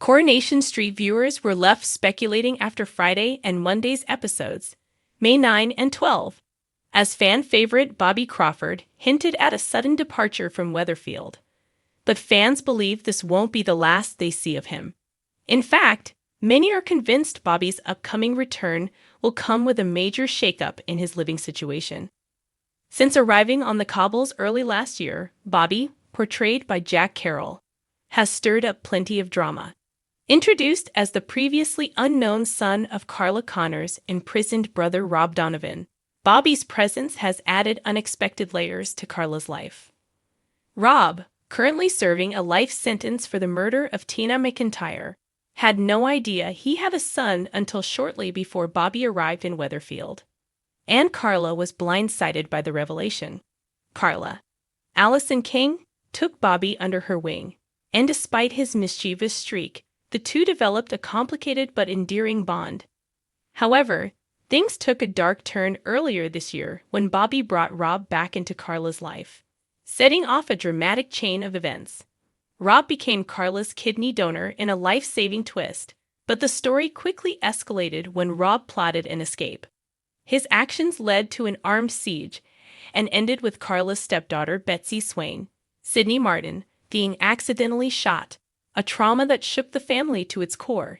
Coronation Street viewers were left speculating after Friday and Monday's episodes, May 9 and 12, as fan favorite Bobby Crawford hinted at a sudden departure from Weatherfield. But fans believe this won't be the last they see of him. In fact, many are convinced Bobby's upcoming return will come with a major shakeup in his living situation. Since arriving on the cobbles early last year, Bobby, portrayed by Jack Carroll, has stirred up plenty of drama. Introduced as the previously unknown son of Carla Connor's imprisoned brother Rob Donovan, Bobby's presence has added unexpected layers to Carla's life. Rob, currently serving a life sentence for the murder of Tina McIntyre, had no idea he had a son until shortly before Bobby arrived in Weatherfield. And Carla was blindsided by the revelation. Carla, Allison King, took Bobby under her wing, and despite his mischievous streak, the two developed a complicated but endearing bond. However, things took a dark turn earlier this year when Bobby brought Rob back into Carla's life, setting off a dramatic chain of events. Rob became Carla's kidney donor in a life-saving twist, but the story quickly escalated when Rob plotted an escape. His actions led to an armed siege and ended with Carla's stepdaughter Betsy Swain, Sidney Martin, being accidentally shot, a trauma that shook the family to its core.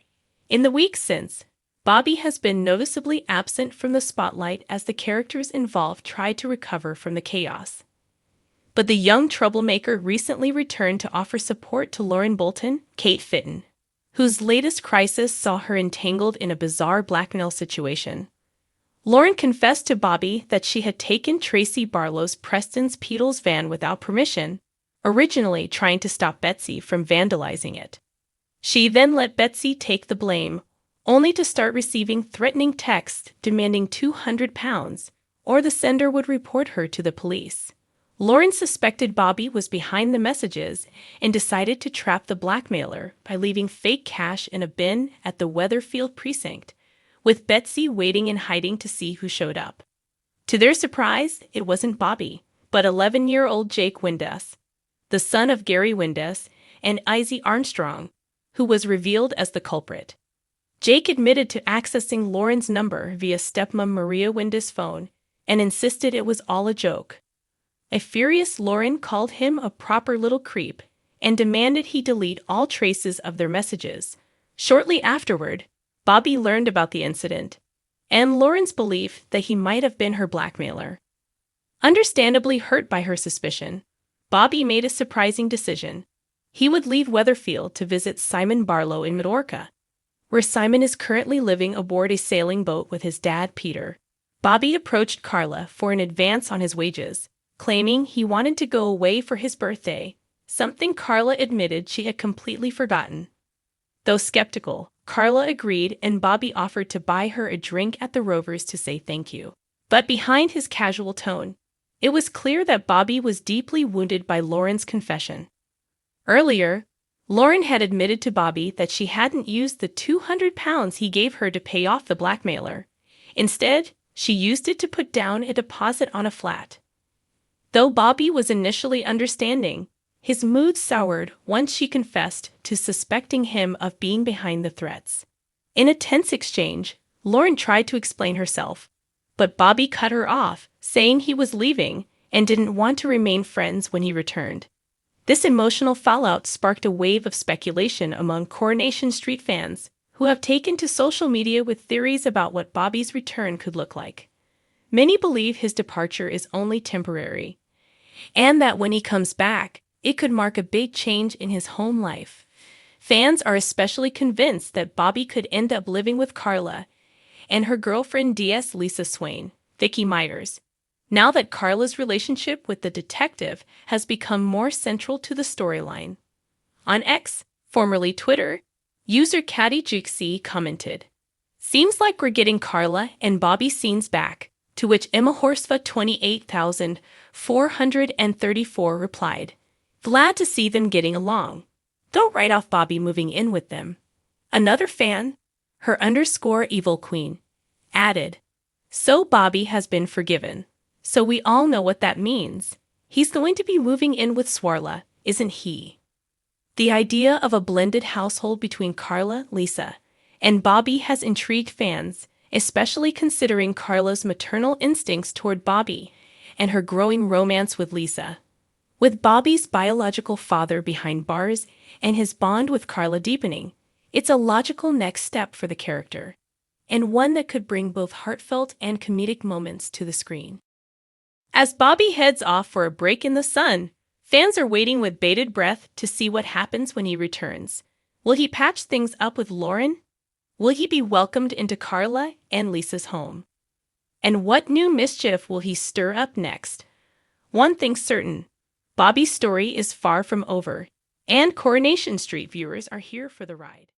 In the weeks since, Bobby has been noticeably absent from the spotlight as the characters involved try to recover from the chaos. But the young troublemaker recently returned to offer support to Lauren Bolton, Kate Fitton, whose latest crisis saw her entangled in a bizarre blackmail situation. Lauren confessed to Bobby that she had taken Tracy Barlow's Preston's Petals van without permission, originally trying to stop Betsy from vandalizing it. She then let Betsy take the blame, only to start receiving threatening texts demanding £200, or the sender would report her to the police. Lauren suspected Bobby was behind the messages and decided to trap the blackmailer by leaving fake cash in a bin at the Weatherfield precinct, with Betsy waiting in hiding to see who showed up. To their surprise, it wasn't Bobby, but 11-year-old Jake Windass, the son of Gary Windass and Izzy Armstrong, who was revealed as the culprit. Jake admitted to accessing Lauren's number via stepmom Maria Windass' phone and insisted it was all a joke. A furious Lauren called him a proper little creep and demanded he delete all traces of their messages. Shortly afterward, Bobby learned about the incident and Lauren's belief that he might have been her blackmailer. Understandably hurt by her suspicion, Bobby made a surprising decision. He would leave Weatherfield to visit Simon Barlow in Majorca, where Simon is currently living aboard a sailing boat with his dad, Peter. Bobby approached Carla for an advance on his wages, claiming he wanted to go away for his birthday, something Carla admitted she had completely forgotten. Though skeptical, Carla agreed and Bobby offered to buy her a drink at the Rovers to say thank you. But behind his casual tone, it was clear that Bobby was deeply wounded by Lauren's confession. Earlier, Lauren had admitted to Bobby that she hadn't used the £200 he gave her to pay off the blackmailer. Instead, she used it to put down a deposit on a flat. Though Bobby was initially understanding, his mood soured once she confessed to suspecting him of being behind the threats. In a tense exchange, Lauren tried to explain herself, but Bobby cut her off, saying he was leaving and didn't want to remain friends when he returned. This emotional fallout sparked a wave of speculation among Coronation Street fans, who have taken to social media with theories about what Bobby's return could look like. Many believe his departure is only temporary, and that when he comes back, it could mark a big change in his home life. Fans are especially convinced that Bobby could end up living with Carla and her girlfriend DS Lisa Swain, Vicky Myers, now that Carla's relationship with the detective has become more central to the storyline. On X, formerly Twitter, user Caddy Juxi commented, "Seems like we're getting Carla and Bobby scenes back," to which Emma Horsfa 28,434 replied, "Glad to see them getting along. Don't write off Bobby moving in with them." Another fan, her_evil queen, added, "So Bobby has been forgiven. So we all know what that means. He's going to be moving in with Swarla, isn't he?" The idea of a blended household between Carla, Lisa, and Bobby has intrigued fans, especially considering Carla's maternal instincts toward Bobby and her growing romance with Lisa. With Bobby's biological father behind bars and his bond with Carla deepening, it's a logical next step for the character, and one that could bring both heartfelt and comedic moments to the screen. As Bobby heads off for a break in the sun, fans are waiting with bated breath to see what happens when he returns. Will he patch things up with Lauren? Will he be welcomed into Carla and Lisa's home? And what new mischief will he stir up next? One thing's certain, Bobby's story is far from over, and Coronation Street viewers are here for the ride.